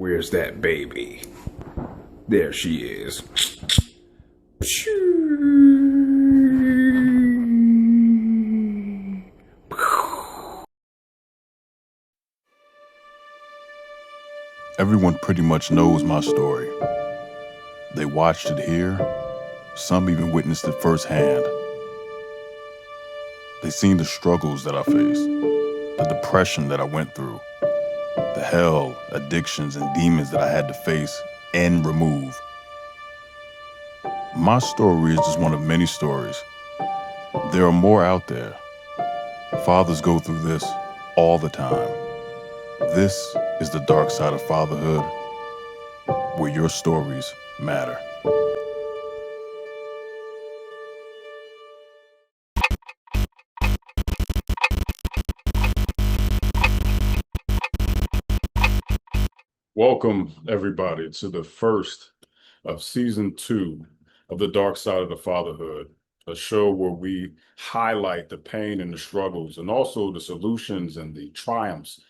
Where's that baby? There she is. Everyone pretty much knows my story. They watched it here. Some even witnessed it firsthand. They seen the struggles that I faced, the depression that I went through, the hell, addictions, and demons that I had to face and remove. My story is just one of many stories. There are more out there. Fathers go through this all the time. This is the dark side of fatherhood, where your stories matter. Welcome, everybody, to the first of season 2 of The Dark Side of the Fatherhood, a show where we highlight the pain and the struggles and also the solutions and the triumphs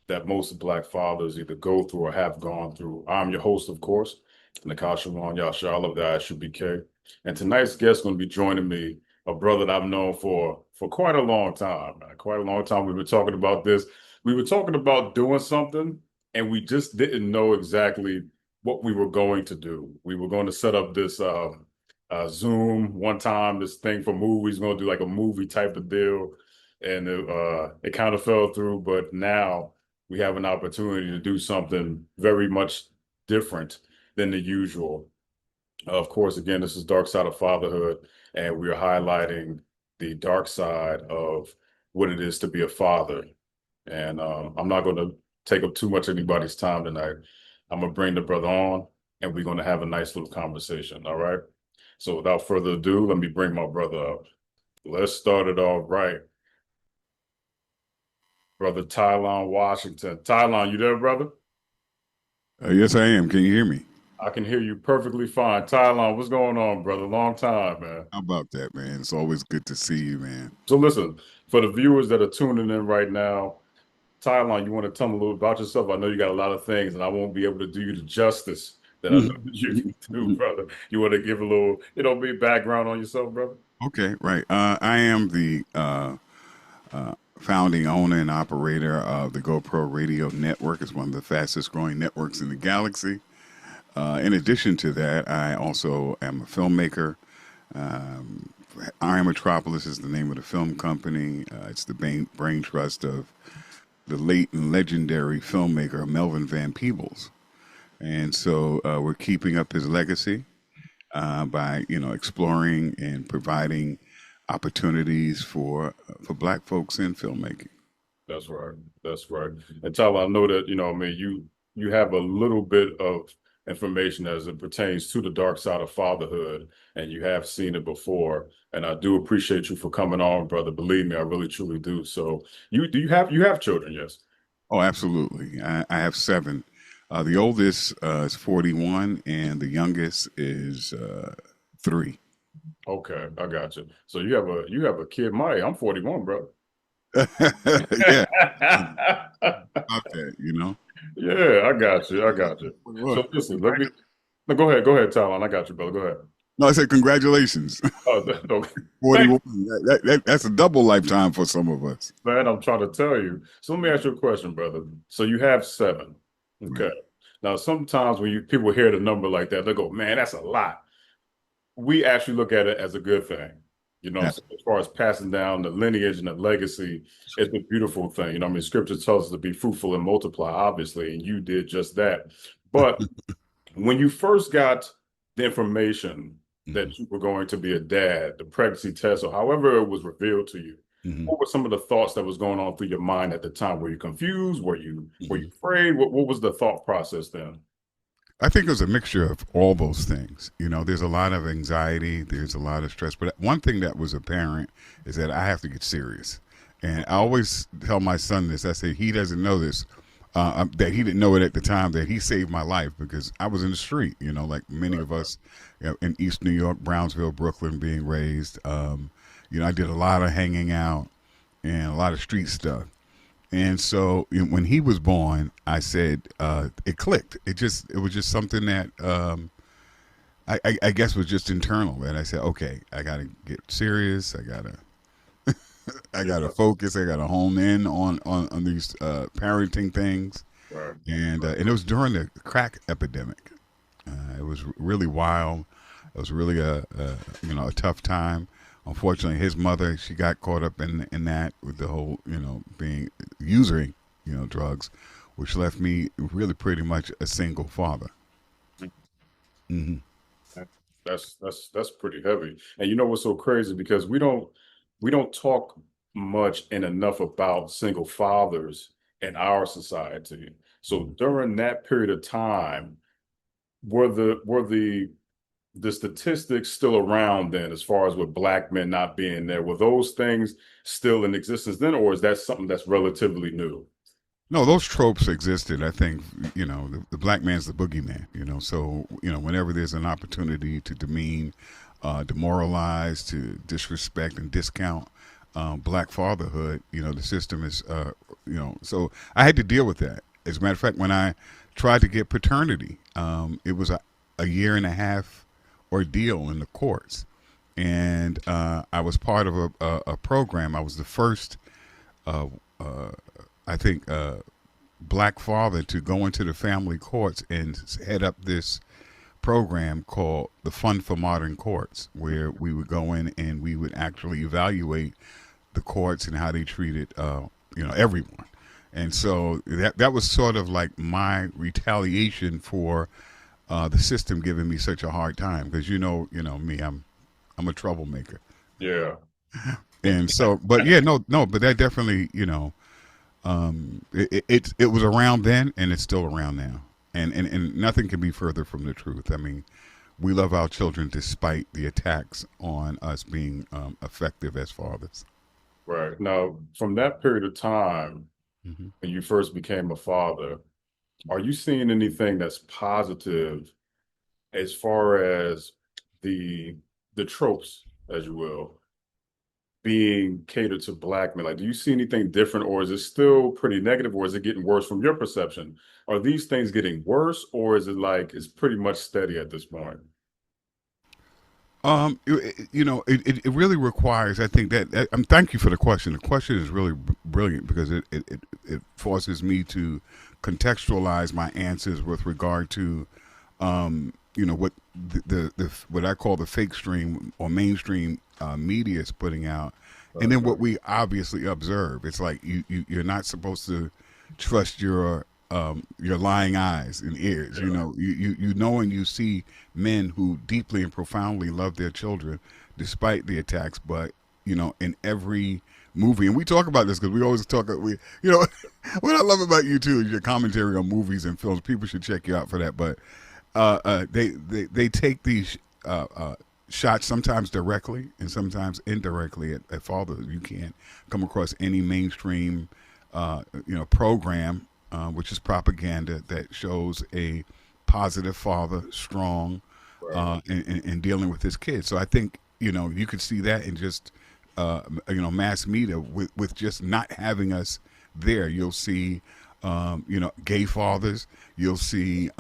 that most Black fathers either go through or have gone through. I'm your host, of course, Nakai Shawan Yashar of the ISUBK. And tonight's guest is going to be joining me, a brother that I've known for quite a long time. Quite a long time. We've been talking about this. We were talking about doing something, and we just didn't know exactly what we were going to do. We were going to set up this Zoom one time, this thing for movies, going to do like a movie type of deal. And it kind of fell through, but now we have an opportunity to do something very much different than the usual. Of course, again, this is Dark Side of Fatherhood, and we're highlighting the dark side of what it is to be a father. And I'm not going to take up too much of anybody's time tonight. I'm going to bring the brother on, and we're going to have a nice little conversation, all right? So without further ado, let me bring my brother up. Let's start it off right. Brother Tylon Washington. Tylon, you there, brother? Yes, I am. Can you hear me? I can hear you perfectly fine. Tylon, what's going on, brother? Long time, man. How about that, man? It's always good to see you, man. So listen, for the viewers that are tuning in right now, Tylon, you want to tell me a little about yourself? I know you got a lot of things, and I won't be able to do you the justice that I know that you can do, brother. You want to give a little, big background on yourself, brother? Okay, right. I am the founding owner and operator of the GoPro Radio Network. It's one of the fastest growing networks in the galaxy. In addition to that, I also am a filmmaker. Iron Metropolis is the name of the film company. It's the brain trust of the late and legendary filmmaker Melvin Van Peebles. And so we're keeping up his legacy by, exploring and providing opportunities for Black folks in filmmaking. That's right. That's right. And Tyler, I know that, you have a little bit of information as it pertains to the dark side of fatherhood, and you have seen it before. And I do appreciate you for coming on, brother. Believe me, I really truly do. So you have children, yes? Oh, absolutely. I have 7. The oldest is 41, and the youngest is 3. Okay, I got you. So you have a kid my age. I'm 41, bro. Yeah, about that. Yeah, I got you. I got you. So Look, listen, no, go ahead, Talon. I got you, brother. Go ahead. no, I said congratulations. Oh, no, 41. That's a double lifetime for some of us. man, I'm trying to tell you. So let me ask you a question, brother. So you have 7. Okay. Right. Now, sometimes when people hear the number like that, they go, man, that's a lot. We actually look at it as a good thing. Yeah. So as far as passing down the lineage and the legacy, it's a beautiful thing. Scripture tells us to be fruitful and multiply, obviously, and you did just that. But when you first got the information that you were going to be a dad, the pregnancy test, or however it was revealed to you, what were some of the thoughts that was going on through your mind at the time? Were you confused? Were you afraid? What was the thought process then? I think it was a mixture of all those things. There's a lot of anxiety, there's a lot of stress, but one thing that was apparent is that I have to get serious. And I always tell my son this. I say he doesn't know this, that he didn't know it at the time, that he saved my life because I was in the street, like many of us in East New York, Brownsville, Brooklyn, being raised. I did a lot of hanging out and a lot of street stuff. And so when he was born, I said it clicked. It was just something that I guess was just internal. And I said, okay, I got to get serious. I Yeah. gotta focus. I gotta hone in on these parenting things. Right. And it was during the crack epidemic. It was really wild. It was really a tough time. Unfortunately, his mother, she got caught up in that with the whole being using drugs, which left me really pretty much a single father. Hmm. That's pretty heavy. And you know what's so crazy? Because we don't talk much and enough about single fathers in our society. So during that period of time, were the statistics still around then, as far as with black men not being there? Were those things still in existence then, or is that something that's relatively new? No, those tropes existed. I think the black man's the boogeyman. So whenever there's an opportunity to demean, demoralize, to disrespect and discount black fatherhood, the system is So I had to deal with that. As a matter of fact, when I tried to get paternity, it was a year and a half ordeal in the courts, and I was part of a program. I was the first. Uh, I think, black father to go into the family courts and head up this program called the Fund for Modern Courts, where we would go in and we would actually evaluate the courts and how they treated, everyone. And so that was sort of like my retaliation for the system giving me such a hard time, because me, I'm a troublemaker. Yeah. And so, but yeah, no, but that definitely, it was around then, and it's still around now, and nothing can be further from the truth. I mean, we love our children despite the attacks on us being effective as fathers. Right. Now, from that period of time Hmm. when you first became a father, are you seeing anything that's positive as far as the the tropes, as you will, being catered to black men? Like, do you see anything different, or is it still pretty negative, or is it getting worse from your perception? Are these things getting worse, or is it like it's pretty much steady at this point? It really requires. I think that thank you for the question. The question is really brilliant because it forces me to contextualize my answers with regard to what the what I call the fake stream or mainstream media is putting out, and then what we obviously observe. It's like you're not supposed to trust your lying eyes and ears. Yeah. You know and you see men who deeply and profoundly love their children despite the attacks, but in every movie, and we talk about this because we always talk. What I love about you too is your commentary on movies and films. People should check you out for that. But they take these shots sometimes directly and sometimes indirectly at fathers. You can't come across any mainstream program which is propaganda that shows a positive father, strong, Right. in dealing with his kids. So I think you could see that in just mass media with just not having us there. You'll see gay fathers. You'll see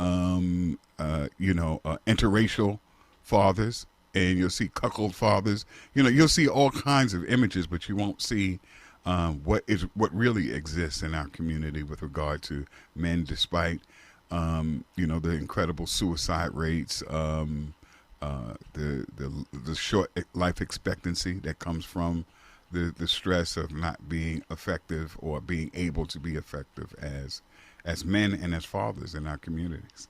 interracial fathers, and you'll see cuckold fathers. You'll see all kinds of images, but you won't see what really exists in our community with regard to men, despite the incredible suicide rates, the short life expectancy that comes from the stress of not being effective or being able to be effective as men and as fathers in our communities.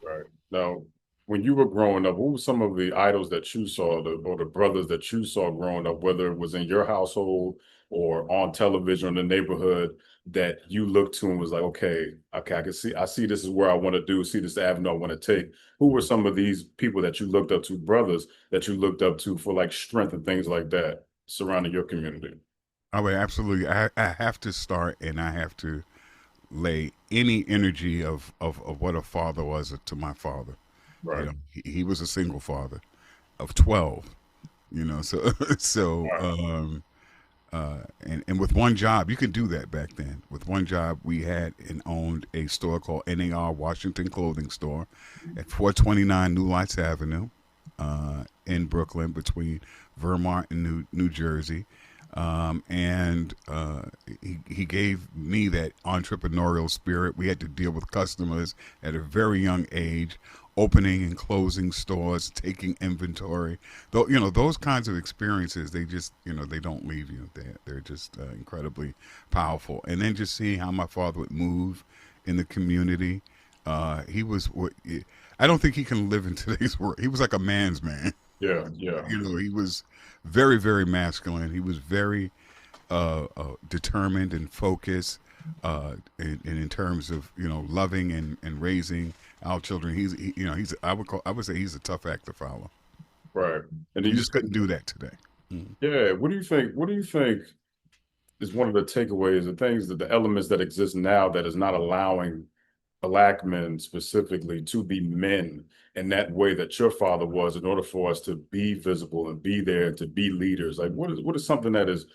Right. Now, when you were growing up, what were some of the idols that you saw, or the brothers that you saw growing up, whether it was in your household or on television in the neighborhood, that you looked to and was like, okay, I see this is where I want to do, see this avenue I want to take. Who were some of these people that you looked up to, brothers that you looked up to for like strength and things like that surrounding your community? I would absolutely. I have to start, and I have to lay any energy of what a father was to my father. Right. He was a single father of 12. So so Right. and with one job, you could do that back then. With one job, we had and owned a store called NAR Washington Clothing Store at 429 New Lights Avenue in Brooklyn between Vermont and New Jersey. And he gave me that entrepreneurial spirit. We had to deal with customers at a very young age, opening and closing stores, taking inventory. Though those kinds of experiences, they just they don't leave you. They're just incredibly powerful. And then just seeing how my father would move in the community. He was I don't think he can live in today's world. He was like a man's man. Yeah, yeah. He was very, very masculine. He was very determined and focused, and in terms of loving and raising our children. I would say he's a tough act to follow. Right. And you just couldn't do that today. Yeah. What do you think? What do you think is one of the takeaways, the things that the elements that exist now that is not allowing Black men specifically to be men in that way that your father was, in order for us to be visible and be there and to be leaders? Like what is something that's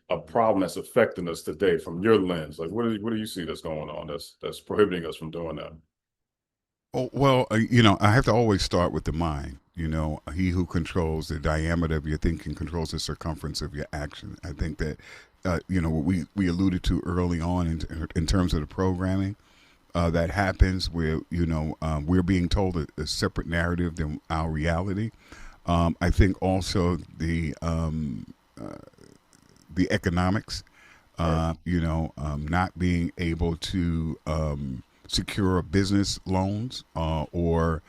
a problem that's affecting us today from your lens? Like what do you see that's going on that's prohibiting us from doing that? Oh, well, I have to always start with the mind. He who controls the diameter of your thinking controls the circumference of your action. I think that, what we alluded to early on in terms of the programming that happens where, we're being told a separate narrative than our reality. I think also the economics, not being able to secure business loans or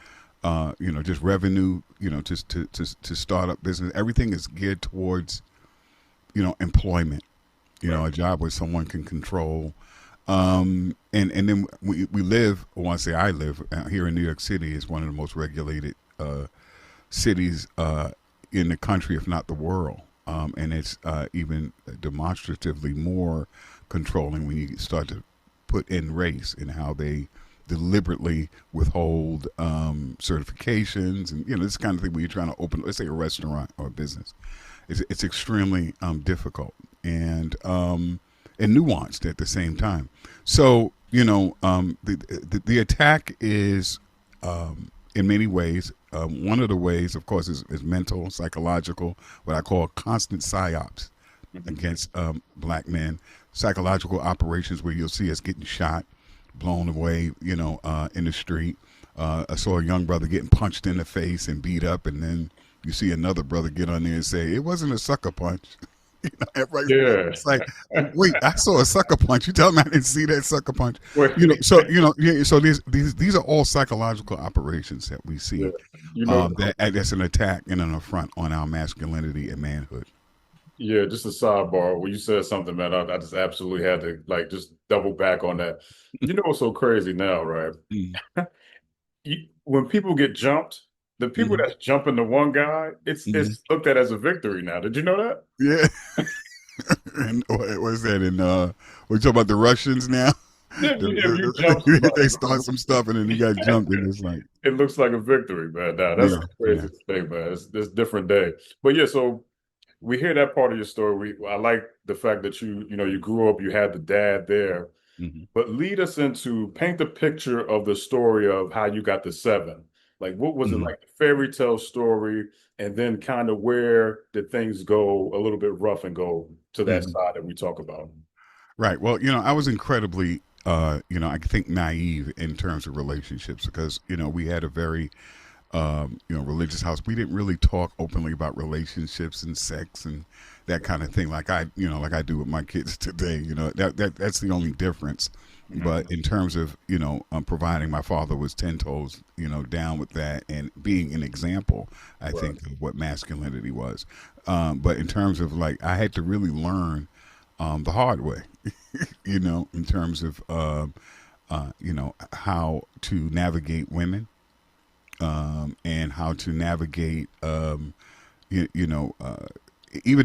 just revenue, just to start up business. Everything is geared towards employment, a job where someone can control. And then we live, I want to say I live here in New York City. Is one of the most regulated cities in the country, if not the world. And it's even demonstratively more controlling when you start to put in race and how they deliberately withhold certifications and this kind of thing. When you're trying to open, let's say, a restaurant or a business, it's extremely difficult and nuanced at the same time. So the attack is in many ways. One of the ways, of course, is mental, psychological, what I call constant psyops against Black men. Psychological operations where you'll see us getting shot, blown away, in the street. I saw a young brother getting punched in the face and beat up, and then you see another brother get on there and say, it wasn't a sucker punch. Right? Yeah. It's like, wait, I saw a sucker punch. You tell me I didn't see that sucker punch. So these are all psychological operations that we see. Yeah. That's an attack and an affront on our masculinity and manhood. Yeah, just a sidebar. When you said something, man, I just absolutely had to just double back on that. What's so crazy now, right? When people get jumped, the people that's jumping the one guy, it's looked at as a victory now. Did you know that? Yeah. And what is that? We're talking about the Russians now. Yeah, they start some stuff and then you got jumped and it's like it looks like a victory, man. Now that's the craziest thing, man. It's different day. But yeah, so we hear that part of your story. I like the fact that you grew up, you had the dad there, but lead us into, paint the picture of the story of how you got to 7. Like, what was it like, the fairy tale story, and then kind of where did things go a little bit rough and go to that side that we talk about? Right. Well, I was incredibly, I think naive in terms of relationships because, we had a very religious house. We didn't really talk openly about relationships and sex and that kind of thing, like I do with my kids today. That's the only difference. But in terms of providing, my father was 10 toes down with that and being an example, I think, of what masculinity was. But in terms of I had to really learn the hard way, in terms of how to navigate women. And how to navigate, even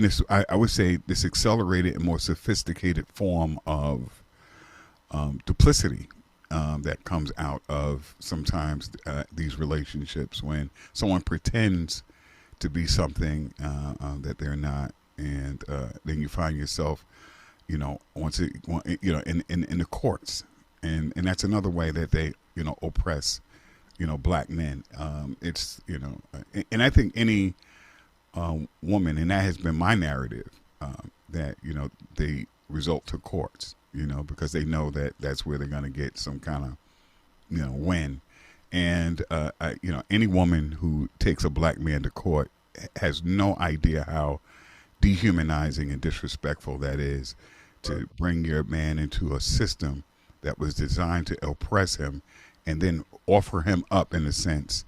this, I would say, this accelerated and more sophisticated form of duplicity that comes out of sometimes these relationships when someone pretends to be something that they're not, and then you find yourself, once it, in the courts, and that's another way that they, oppress, black men. It's and I think any woman, and that has been my narrative, that they result to courts, because they know that that's where they're going to get some kind of win. And any woman who takes a black man to court has no idea how dehumanizing and disrespectful that is, to bring your man into a system that was designed to oppress him, and then offer him up in a sense,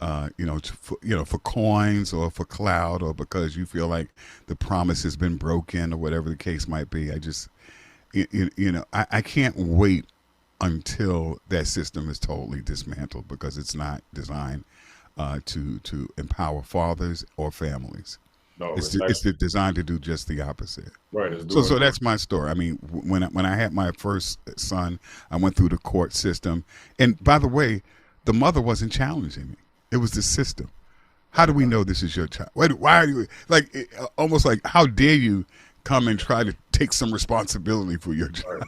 for coins or for clout, or because you feel like the promise has been broken or whatever the case might be. I can't wait until that system is totally dismantled, because it's not designed to empower fathers or families. No, It's designed to do just the opposite. right. So that's my story. I mean, when I had my first son, I went through the court system, and by the way, the mother wasn't challenging me. It was the system. How do we know this is your child? Why are you almost like, how dare you come and try to take some responsibility for your child?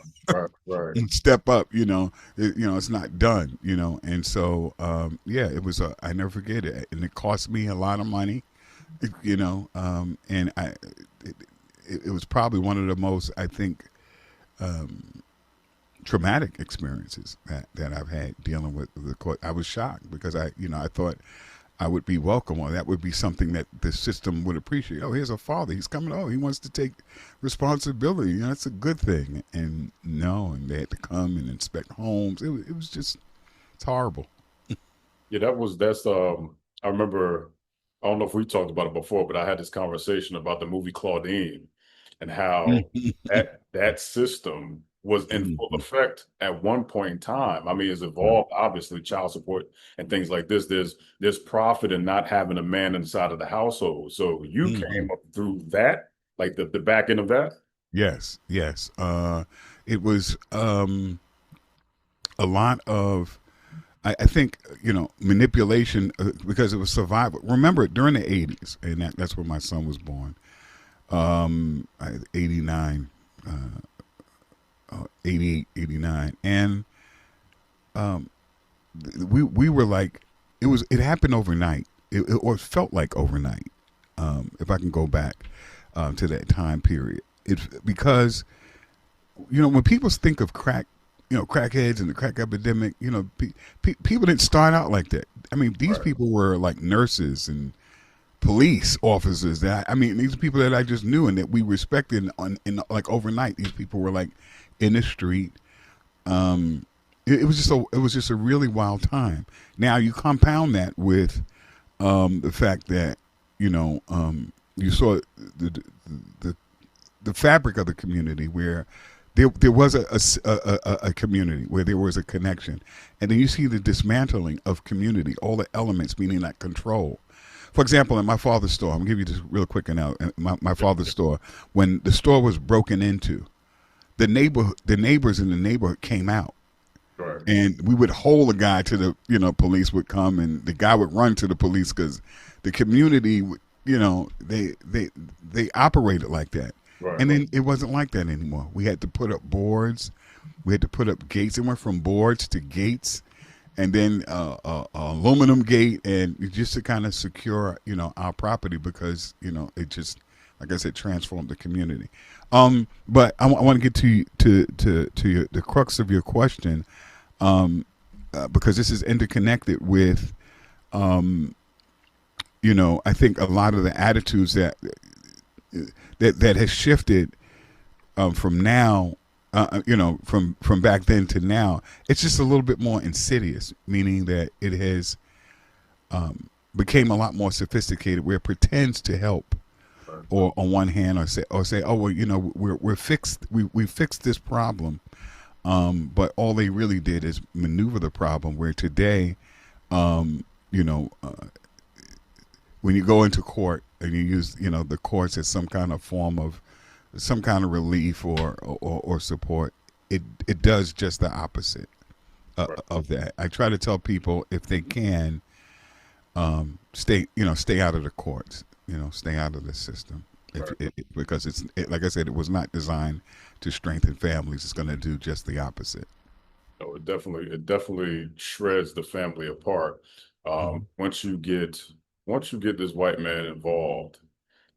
Right. And step up. It's not done. And so it was. I never forget it, and it cost me a lot of money. And it was probably one of the most, I think, traumatic experiences that I've had dealing with the court. I was shocked, because I thought I would be welcome, or that would be something that the system would appreciate. Oh, here's a father. He's coming. Oh, he wants to take responsibility. It's a good thing. And no, and they had to come and inspect homes. It was just, it's horrible. Yeah, that's I remember, I don't know if we talked about it before, but I had this conversation about the movie Claudine, and how that system was in full effect at one point in time. I mean, it's evolved, obviously, child support and things like this. There's profit in not having a man inside of the household. So you came up through that, like the back end of that. Yes. It was a lot of, I think, manipulation, because it was survival. Remember, during the 80s, and that's when my son was born, 89, 88, 89. And we were like, it happened overnight. Or felt like overnight, if I can go back to that time period. Because, when people think of crack, crackheads and the crack epidemic, people didn't start out like that. I mean, these people were like nurses and police officers these are people that I just knew and that we respected in like overnight. These people were like in the street. It was just a really wild time. Now you compound that with the fact that you saw the fabric of the community, where there was a community, where there was a connection, and then you see the dismantling of community, all the elements, meaning that control. For example, in my father's store, I'm gonna give you this real quick. My father's store, when the store was broken into, the neighbors in the neighborhood came out. Right. And we would hold a guy to the, police would come, and the guy would run to the police, because the community would, they operated like that. Right. And then it wasn't like that anymore. We had to put up boards. We had to put up gates. It went from boards to gates, and then aluminum gate, and just to kind of secure, our property, because, it just, like I said, transformed the community. But I want to get to the crux of your question, because this is interconnected with, I think a lot of the attitudes that has shifted from now, from back then to now. It's just a little bit more insidious, meaning that it has became a lot more sophisticated, where it pretends to help, or on one hand, or say, oh well, we're fixed, we fixed this problem, but all they really did is maneuver the problem. Where today, when you go into court and you use, the courts as some kind of form of, some kind of relief or support, it does just the opposite of that. I try to tell people, if they can, stay out of the courts, stay out of the system. If Right. because like I said, it was not designed to strengthen families. It's going to do just the opposite. No, it definitely shreds the family apart. Mhm. Once you get this white man involved,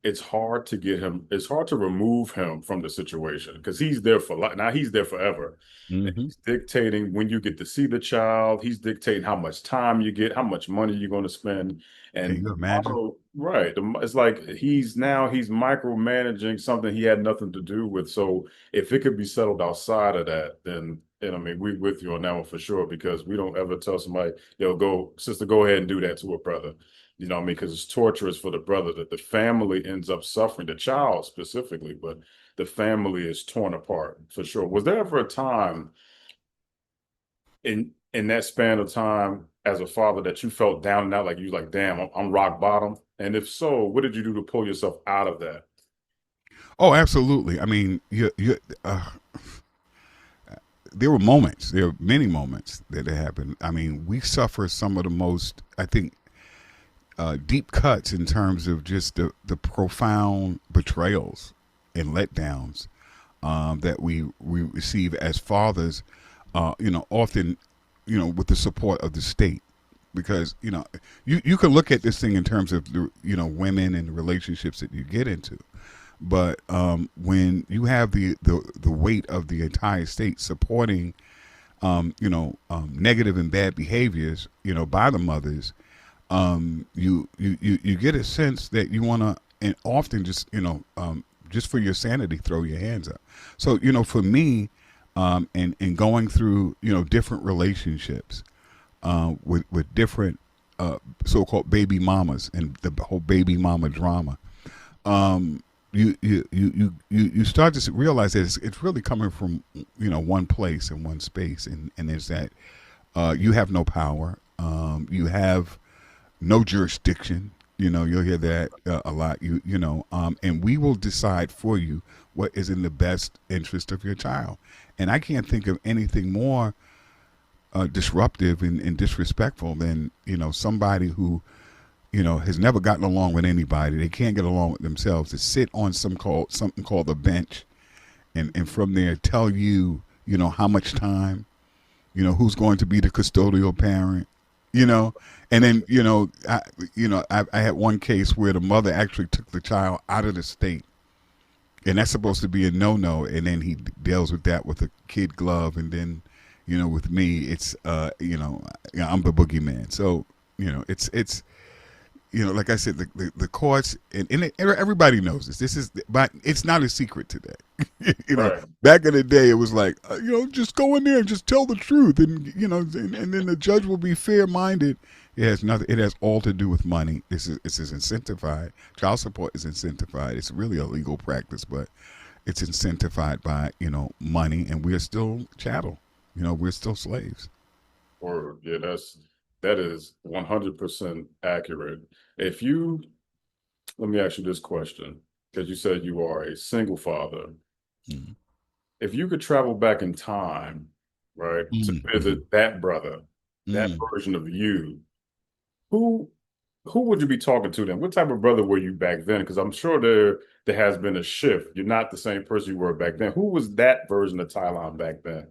it's hard to remove him from the situation because he's there for life. Now he's there forever. And Hmm. he's dictating when you get to see the child. He's dictating how much time you get, how much money you're going to spend. Can And you the imagine? model, right. It's like he's micromanaging something he had nothing to do with. So if it could be settled outside of that, then I mean, we with you on that one for sure, because we don't ever tell somebody, yo, go, sister, go ahead and do that to a brother. You know what I mean? Because it's torturous for the brother that the family ends up suffering, the child specifically, but the family is torn apart for sure. Was there ever a time in that span of time as a father that you felt down and out, like you was like, damn, I'm rock bottom? And if so, what did you do to pull yourself out of that? Oh, absolutely. I mean, there were moments. There were many moments that it happened. I mean, we suffer some of the most, I think, deep cuts in terms of just the profound betrayals and letdowns that we receive as fathers. Often, with the support of the state, because you can look at this thing in terms of the women and the relationships that you get into, but when you have the weight of the entire state supporting negative and bad behaviors by the mothers, you get a sense that you want to, and often just for your sanity, throw your hands up. So for me, and going through different relationships with different so-called baby mamas and the whole baby mama drama, you start to realize that it's really coming from one place and one space, and is that you have no power, you have no jurisdiction. You'll hear that a lot. And we will decide for you what is in the best interest of your child. And I can't think of anything more disruptive and disrespectful than somebody who has never gotten along with anybody. They can't get along with themselves. To sit on something called the bench, and from there tell you how much time, who's going to be the custodial parent, and then I had one case where the mother actually took the child out of the state, and that's supposed to be a no, and then he deals with that with a kid glove, and then with me it's I'm the boogeyman. So it's like I said, the courts, and everybody knows this. This is, but it's not a secret today. Right. Back in the day, it was like, just go in there and just tell the truth, and and then the judge will be fair minded. It has nothing. It has all to do with money. This is incentivized. Child support is incentivized. It's really a legal practice, but it's incentivized by money, and we are still chattel. We're still slaves. Or yeah, that is 100% accurate. If you Let me ask you this question, because you said you are a single father. Mm. If you could travel back in time, right, to Mm. visit that brother, that Mm. version of you, who who would you be talking to then? What type of brother were you back then? Because I'm sure there has been a shift. You're not the same person you were back then. Who was that version of Tylon back then?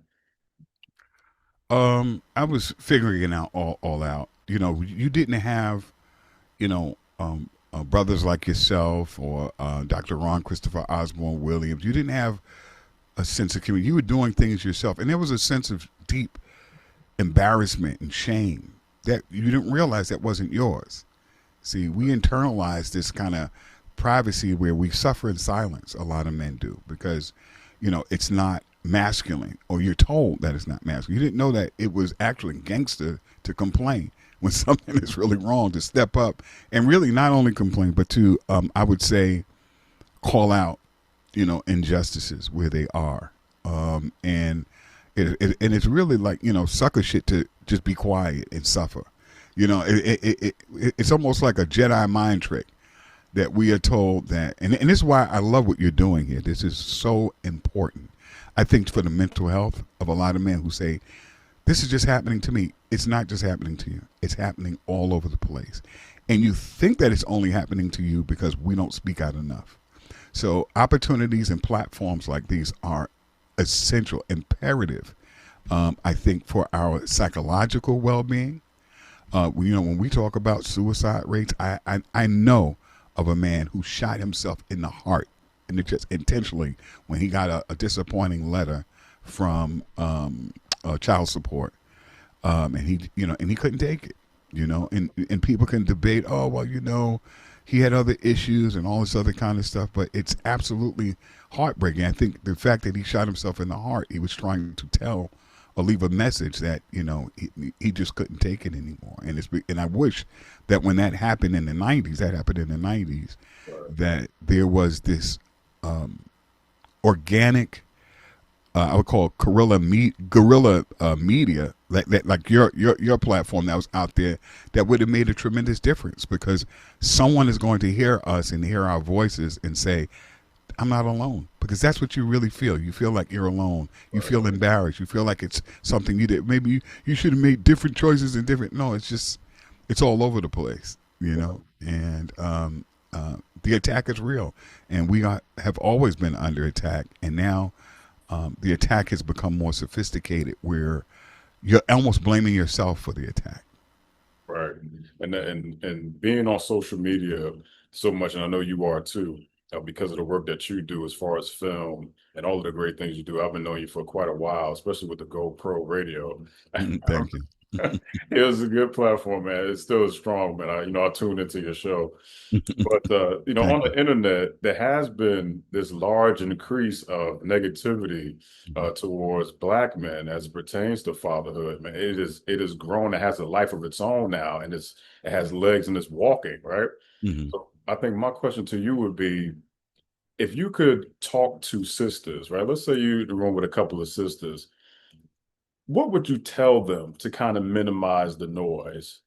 I was figuring it out all out. You didn't have, brothers like yourself or Dr. Ron Christopher Osborne Williams. You didn't have a sense of community. You were doing things yourself, and there was a sense of deep embarrassment and shame that you didn't realize that wasn't yours. See, we internalize this kind of privacy where we suffer in silence. A lot of men do because, it's not masculine, or you're told that it's not masculine. You didn't know that it was actually gangster to complain when something is really wrong, to step up and really not only complain, but to, I would say, call out, injustices where they are. And and it's really like, sucker shit to just be quiet and suffer. It's almost like a Jedi mind trick that we are told that, and this is why I love what you're doing here. This is so important. I think for the mental health of a lot of men who say, this is just happening to me. It's not just happening to you. It's happening all over the place. And you think that it's only happening to you because we don't speak out enough. So opportunities and platforms like these are essential, imperative. I think for our psychological well-being. When we talk about suicide rates, I know of a man who shot himself in the heart and it just intentionally when he got a disappointing letter from child support, and he couldn't take it, and people can debate, oh well, he had other issues and all this other kind of stuff, but it's absolutely heartbreaking. I think the fact that he shot himself in the heart, he was trying to tell or leave a message that he just couldn't take it anymore. And I wish that when that happened in the '90s, that there was this organic, I would call guerrilla media, like your platform that was out there, that would have made a tremendous difference, because someone is going to hear us and hear our voices and say, I'm not alone, because that's what you really feel. You feel like you're alone. You feel embarrassed. You feel like it's something you did. Maybe you should have made different choices and different. No, it's all over the place, and the attack is real, and have always been under attack, and now the attack has become more sophisticated, where you're almost blaming yourself for the attack. Right. And being on social media so much, and I know you are too, because of the work that you do as far as film and all of the great things you do. I've been knowing you for quite a while, especially with the GoPro radio. Thank you. It was a good platform, man. It's still strong, man. I tuned into your show. But on the internet, there has been this large increase of negativity towards Black men as it pertains to fatherhood. Man, it is grown. It has a life of its own now, and it has legs and it's walking, right? Mm-hmm. So I think my question to you would be, if you could talk to sisters, right? Let's say you're in the room with a couple of sisters. What would you tell them to kind of minimize the noise,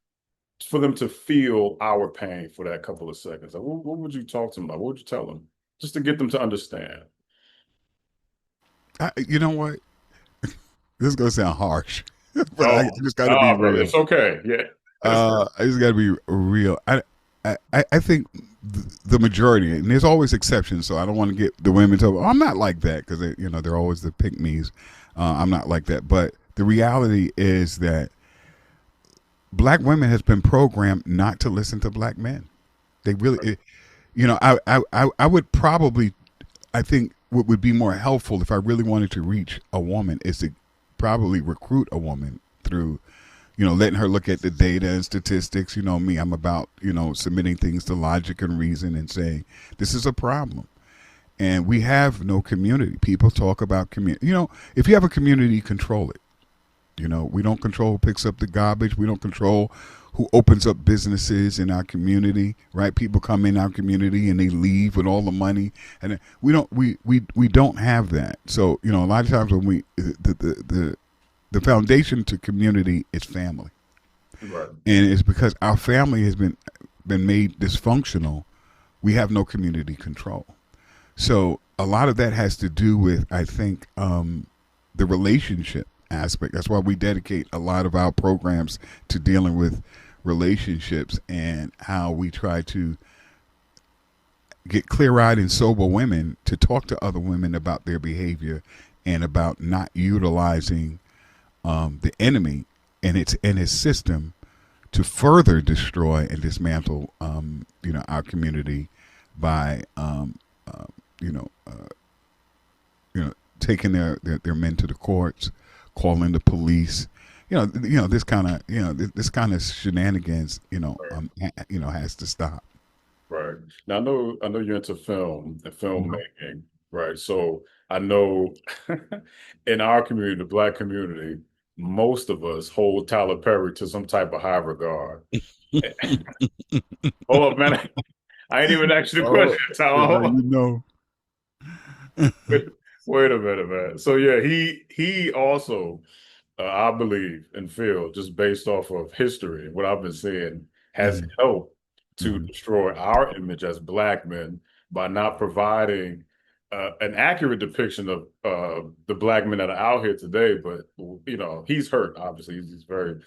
for them to feel our pain for that couple of seconds? Like, what would you talk to them about? What would you tell them just to get them to understand? You know what? This is gonna sound harsh, but I Oh, just got to be no, brother, real. it's okay. Yeah. I just got to be real. I think the majority, and there's always exceptions, so I don't want to get the women to, oh, I'm not like that, because they're always the pick me's. I'm not like that, but the reality is that Black women has been programmed not to listen to Black men. They really, I would probably, I think what would be more helpful if I really wanted to reach a woman is to probably recruit a woman through, letting her look at the data and statistics. You know me, I'm about, submitting things to logic and reason and saying, this is a problem. And we have no community. People talk about community. If you have a community, control it. We don't control who picks up the garbage. We don't control who opens up businesses in our community, right? People come in our community and they leave with all the money, and we don't have that. So a lot of times when the foundation to community is family, Right. and it's because our family has been made dysfunctional. We have no community control. So a lot of that has to do with, I think, the relationship aspect. That's why we dedicate a lot of our programs to dealing with relationships and how we try to get clear-eyed and sober women to talk to other women about their behavior and about not utilizing the enemy and his system to further destroy and dismantle our community by taking their men to the courts, calling the police, this kind of shenanigans, has to stop. Right. Now I know you're into film and filmmaking, right? So I know in our community, the Black community, most of us hold Tyler Perry to some type of high regard. Hold up, man. I ain't even asked you the question, Tyler. Hold on. Wait a minute, man. So yeah, he also, I believe and feel, just based off of history and what I've been seeing, has helped to destroy our image as Black men by not providing an accurate depiction of the Black men that are out here today. But he's hurt. Obviously, he's very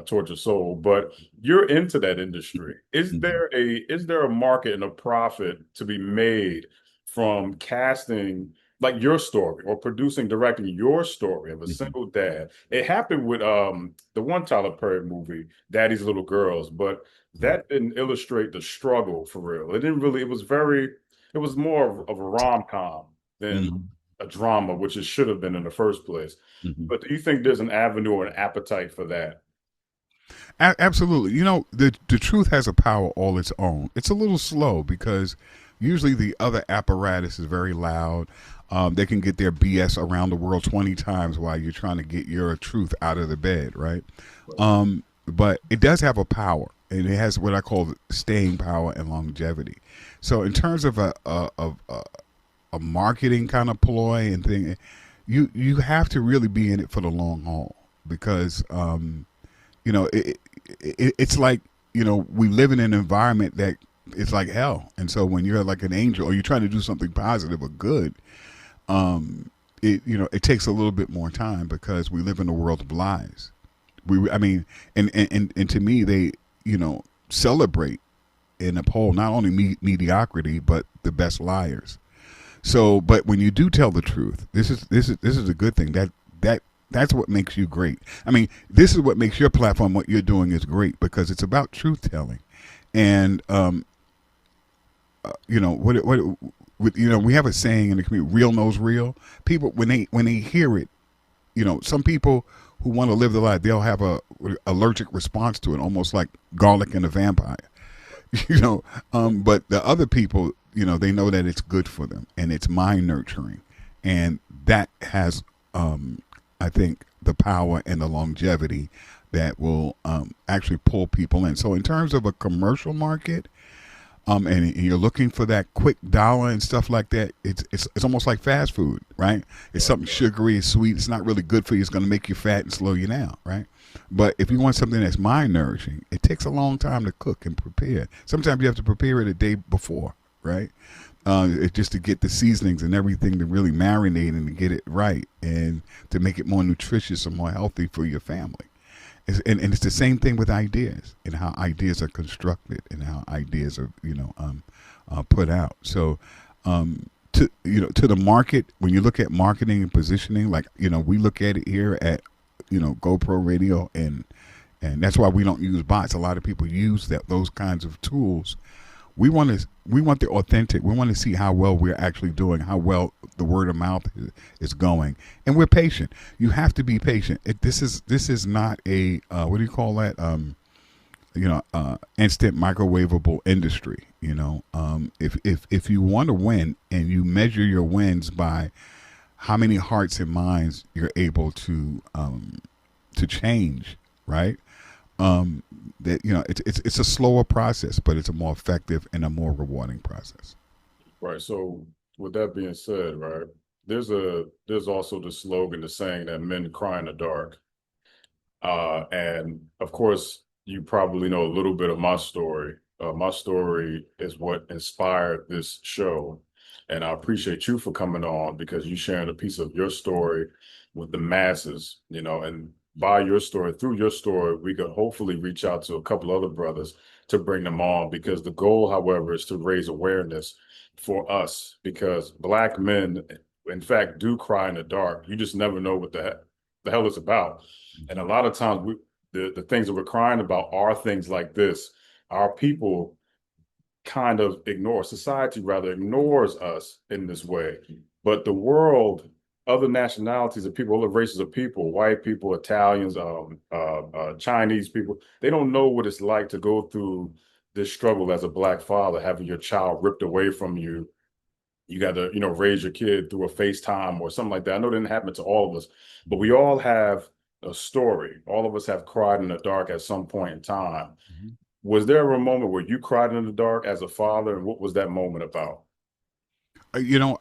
tortured soul. But you're into that industry. Is there a market and a profit to be made from casting like your story or producing, directing your story of a single dad. It happened with the one Tyler Perry movie, Daddy's Little Girls, but that didn't illustrate the struggle for real. It didn't really, it was more of a rom-com than Mhm. a drama, which it should have been in the first place. Mhm. But do you think there's an avenue or an appetite for that? Absolutely. You know, the truth has a power all its own. It's a little slow because usually the other apparatus is very loud. They can get their BS around the world 20 times while you're trying to get your truth out of the bed, right? But it does have a power, and it has what I call staying power and longevity. So, in terms of a marketing kind of ploy and thing, you have to really be in it for the long haul because you know it's like, you know, we live in an environment that it's like hell, and so when you're like an angel or you're trying to do something positive or good, it, you know, it takes a little bit more time because we live in a world of lies. I mean, and to me, they, you know, celebrate and uphold not only mediocrity but the best liars. So, but when you do tell the truth, this is a good thing. That's what makes you great. I mean, this is what makes your platform, what you're doing, is great because it's about truth telling, and you know you know, we have a saying in the community: "Real knows real." People when they hear it, you know, some people who want to live the life, they'll have a allergic response to it, almost like garlic and a vampire. You know, but the other people, you know, they know that it's good for them and it's mind nurturing, and that has, I think, the power and the longevity that will actually pull people in. So, in terms of a commercial market, and you're looking for that quick dollar and stuff like that, it's almost like fast food, right? It's something sugary, it's sweet, it's not really good for you. It's going to make you fat and slow you down, right? But if you want something that's mind nourishing, it takes a long time to cook and prepare. Sometimes you have to prepare it a day before, right? It's just to get the seasonings and everything to really marinate and to get it right and to make it more nutritious and more healthy for your family. And it's the same thing with ideas and how ideas are constructed and how ideas are, you know, put out. So to, you know, to the market, when you look at marketing and positioning, like, you know, we look at it here at, you know, GoPro Radio, and that's why we don't use bots. A lot of people use those kinds of tools. We want the authentic. We want to see how well we're actually doing, how well the word of mouth is going, and we're patient. You have to be patient. This is not a what do you call that? You know, instant microwavable industry. You know, if you want to win and you measure your wins by how many hearts and minds you're able to change, right? That, you know, it's a slower process, but it's a more effective and a more rewarding process. Right. So with that being said, right, there's also the slogan, the saying that men cry in the dark. And of course, you probably know a little bit of my story. My story is what inspired this show. And I appreciate you for coming on because you sharing a piece of your story with the masses, you know, and by your story, through your story, we could hopefully reach out to a couple other brothers to bring them on because the goal, however, is to raise awareness for us because Black men, in fact, do cry in the dark. You just never know what the hell it's about. And a lot of times the things that we're crying about are things like this. Our people kind of ignore, society rather ignores us in this way. But the world, other nationalities of people, other races of people, white people, Italians, Chinese people, they don't know what it's like to go through this struggle as a Black father, having your child ripped away from you. You got to, you know, raise your kid through a FaceTime or something like that. I know it didn't happen to all of us, but we all have a story. All of us have cried in the dark at some point in time. Mm-hmm. Was there a moment where you cried in the dark as a father, and what was that moment about? You know,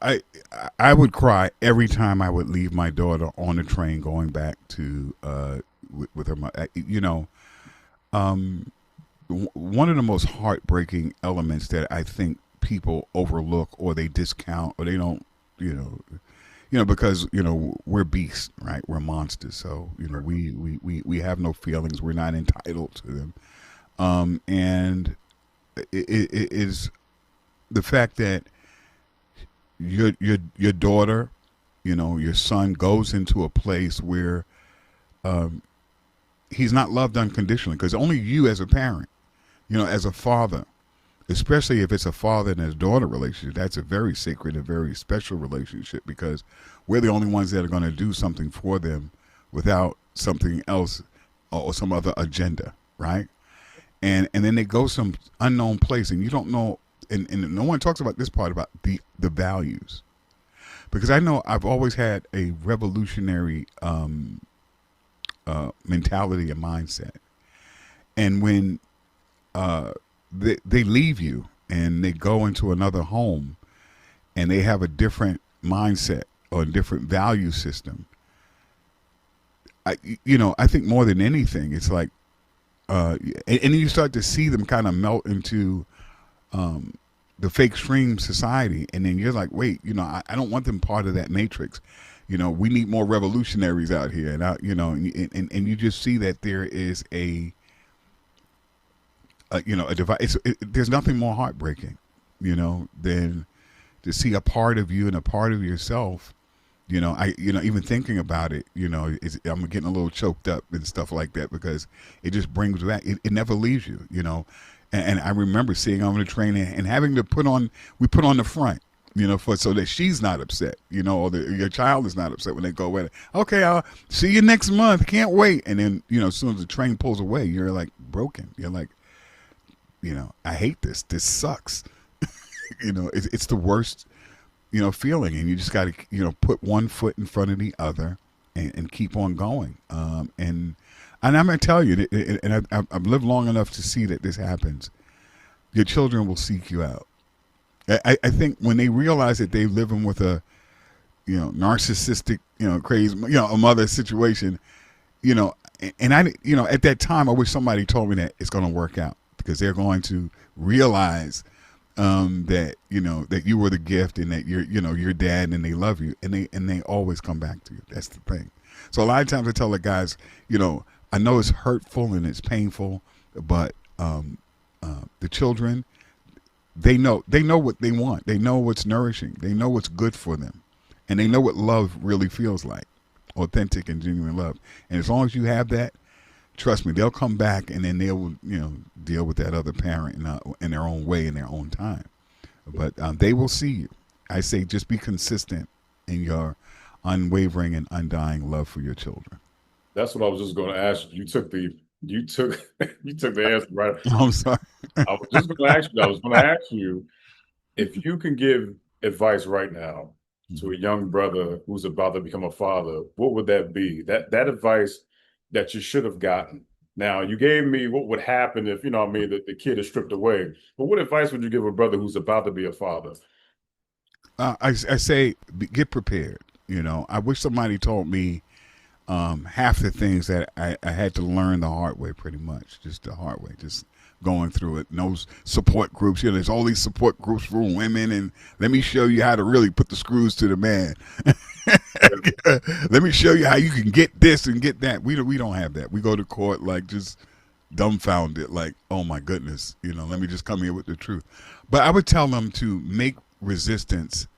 I would cry every time I would leave my daughter on the train going back to with her mother. You know, one of the most heartbreaking elements that I think people overlook or they discount or they don't, you know, because, you know, we're beasts, right? We're monsters. So, you know, we have no feelings. We're not entitled to them. And it is the fact that your daughter, your son goes into a place where he's not loved unconditionally, because only you as a parent, as a father, especially if it's a father and his daughter relationship, that's a very sacred and very special relationship, because we're the only ones that are going to do something for them without something else or some other agenda, right? And then they go some unknown place, and you don't know, and no one talks about this part about the values, because I know I've always had a revolutionary mentality and mindset, and when they leave you and they go into another home and they have a different mindset or a different value system, I think more than anything, it's like, and you start to see them kind of melt into the fake stream society, and then you're like, wait, I don't want them part of that matrix. We need more revolutionaries out here, and and you just see that there is a divide. There's nothing more heartbreaking, than to see a part of you and a part of yourself. Even thinking about it, I'm getting a little choked up and stuff like that, because it just brings back. It never leaves you, And I remember seeing on the train and having to put on the front, so that she's not upset, or your child is not upset when they go away. Okay, I'll see you next month. Can't wait. And then, as soon as the train pulls away, you're like broken. You're like, I hate this. This sucks. It's the worst, feeling. And you just got to, put one foot in front of the other and keep on going. And I'm going to tell you, and I've lived long enough to see that this happens. Your children will seek you out. I think when they realize that they're living with a, narcissistic, crazy, a mother situation, and I, at that time, I wish somebody told me that it's going to work out, because they're going to realize that that you were the gift, and that you're your dad, and they love you, and they always come back to you. That's the thing. So a lot of times I tell the guys, I know it's hurtful and it's painful, but the children, they know what they want. They know what's nourishing. They know what's good for them, and they know what love really feels like, authentic and genuine love. And as long as you have that, trust me, they'll come back, and then they'll deal with that other parent in their own way, in their own time. But they will see you. I say, just be consistent in your unwavering and undying love for your children. That's what I was just going to ask you. You took the answer right. I'm sorry. I was just going to ask you. I was going to ask you if you can give advice right now to a young brother who's about to become a father. What would that be? That advice that you should have gotten. Now, you gave me what would happen if the kid is stripped away. But what advice would you give a brother who's about to be a father? I say, get prepared. I wish somebody told me half the things that I had to learn the hard way, pretty much, just the hard way, just going through it. And those support groups, there's all these support groups for women, and let me show you how to really put the screws to the man. Let me show you how you can get this and get that. We don't have that. We go to court like just dumbfounded, like, oh my goodness, let me just come here with the truth. But I would tell them to make resistance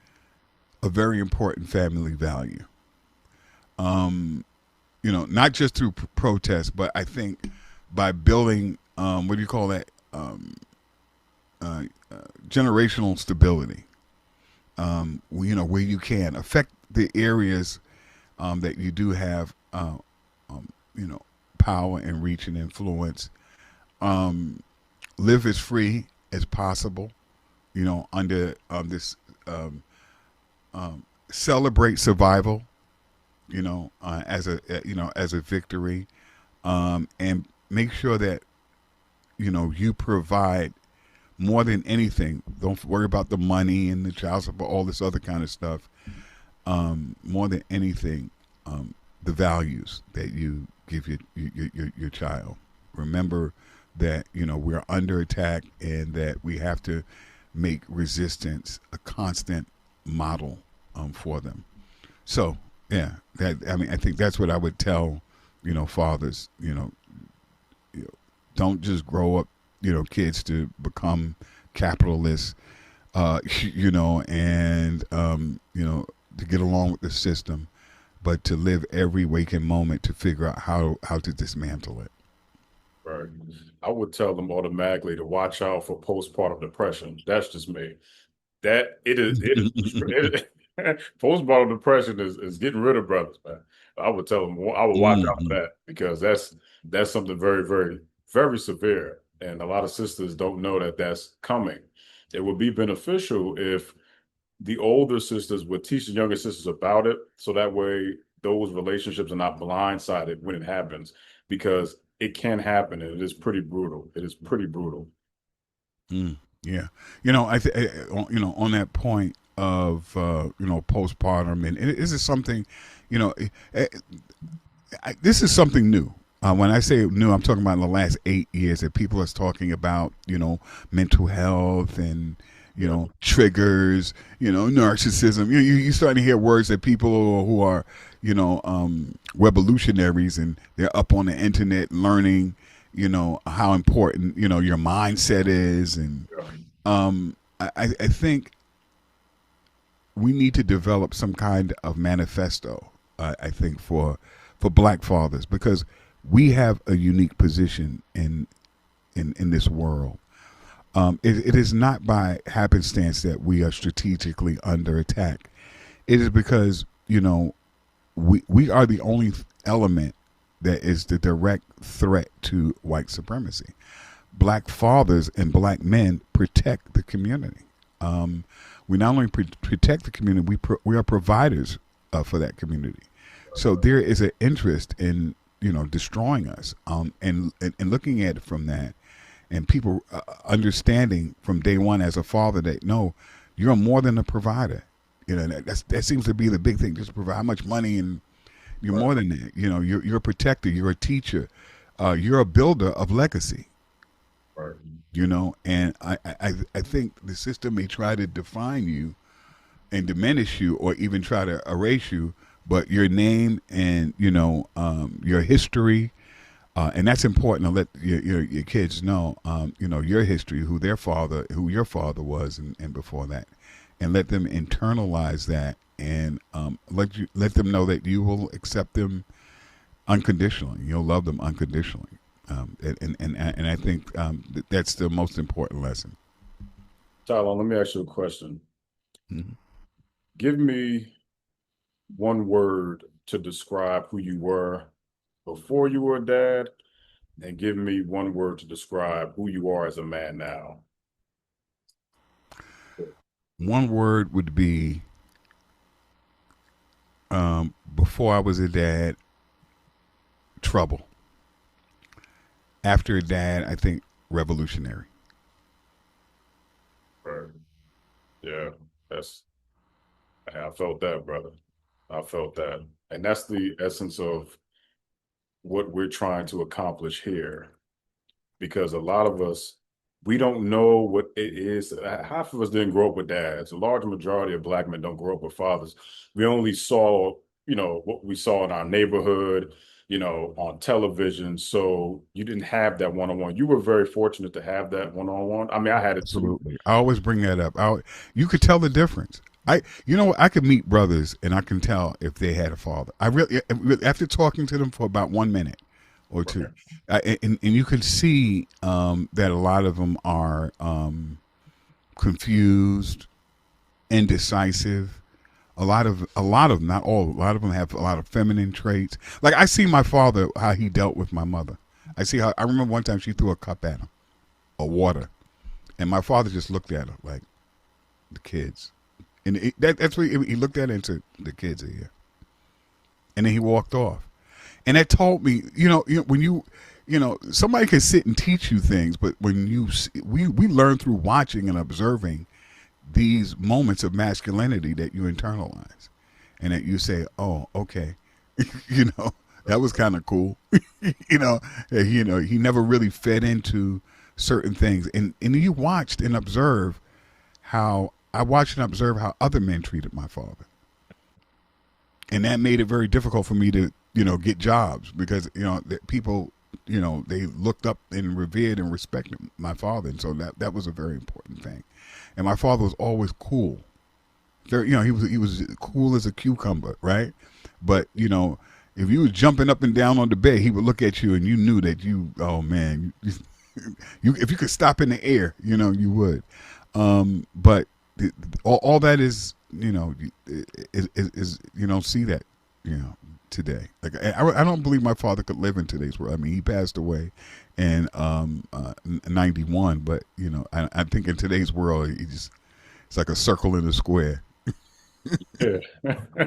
a very important family value. Not just through protest, but I think by building, what do you call that? Generational stability. Where you can affect the areas that you do have, power and reach and influence. Live as free as possible, under this. Celebrate survival, as a victory, and make sure that you provide more than anything. Don't worry about the money and the child support, all this other kind of stuff. More than anything, the values that you give your child. Remember that we're under attack, and that we have to make resistance a constant model for them. So yeah, I think that's what I would tell fathers. Don't just grow up kids to become capitalists, you know, and to get along with the system, but to live every waking moment to figure out how to dismantle it. Right. I would tell them automatically to watch out for postpartum depression. That's just me. That postpartum depression is getting rid of brothers, man. I would tell them I would watch out for Mhm. that because that's something very, very, very severe. And a lot of sisters don't know that that's coming. It would be beneficial if the older sisters would teach the younger sisters about it, so that way those relationships are not blindsided when it happens, because it can happen and it is pretty brutal. It is pretty brutal. Mm, yeah, on that point of postpartum, and this is something, you know, eh, this is something new. When I say new, I'm talking about in the last 8 years that people are talking about, mental health and Yeah. triggers, narcissism. You're starting to hear words that people who are, revolutionaries, and they're up on the internet learning, how important your mindset is, and Yeah. I think we need to develop some kind of manifesto. I think for Black fathers, because we have a unique position in this world. It is not by happenstance that we are strategically under attack. It is because we are the only element that is the direct threat to white supremacy. Black fathers and black men protect the community. We not only protect the community, we are providers for that community. So there is an interest in destroying us, and looking at it from that, and people understanding from day one as a father that no, you're more than a provider. That seems to be the big thing. Just provide how much money, and you're Right. more than that. You're a protector. You're a teacher. You're a builder of legacy. Right. And I think the system may try to define you and diminish you, or even try to erase you, but your name and your history, and that's important to let your kids know, your history, who your father was, and before that, and let them internalize that, and let them know that you will accept them unconditionally. You'll love them unconditionally. And I think that's the most important lesson. Tylon, let me ask you a question. Mm-hmm. Give me one word to describe who you were before you were a dad, and give me one word to describe who you are as a man now. One word would be, before I was a dad, trouble. After a dad, I think revolutionary. Right. Yeah, that's I felt that, brother. I felt that. And that's the essence of what we're trying to accomplish here. Because a lot of us, we don't know what it is. Half of us didn't grow up with dads. A large majority of black men don't grow up with fathers. We only saw, what we saw in our neighborhood, on television. So you didn't have that one-on-one. You were very fortunate to have that one-on-one. I mean, I had it too. Absolutely. I always bring that up. You could tell the difference. I could meet brothers and I can tell if they had a father. I really, after talking to them for about 1 minute or two, Right. and you can see that a lot of them are confused, indecisive. Not all, a lot of them have a lot of feminine traits. Like I see my father, how he dealt with my mother. I remember one time she threw a cup at him, of water, and my father just looked at her like, the kids. And that's what he looked at it and said, the kids are here. And then he walked off. And that told me, when somebody can sit and teach you things, but when we learn through watching and observing these moments of masculinity that you internalize, and that you say, oh, okay, that was kind of cool. He never really fed into certain things. And you watched and observed how other men treated my father. And that made it very difficult for me to, get jobs, because, people they looked up and revered and respected my father, and so that was a very important thing. And my father was always cool. Very, he was cool as a cucumber, right? But if you was jumping up and down on the bed, he would look at you, and you knew that oh man, if you could stop in the air, you would. But all that is, is you don't see that, today. Like I don't believe my father could live in today's world. I mean, he passed away in 91, but I think in today's world, it's like a circle in a square. Yeah.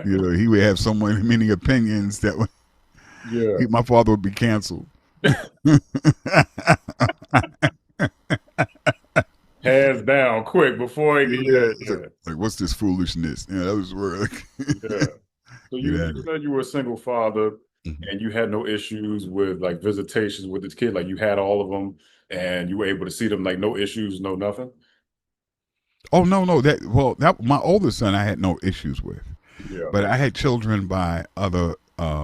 He would have so many opinions that Yeah. my father would be canceled. Hands down, quick before he. Yeah. It's like, what's this foolishness? That was where. Yeah. So you said you were a single father, Mhm. and you had no issues with like visitations with this kid. Like you had all of them, and you were able to see them. Like no issues, no nothing. Oh no, that my oldest son I had no issues with, Yeah. but I had children by other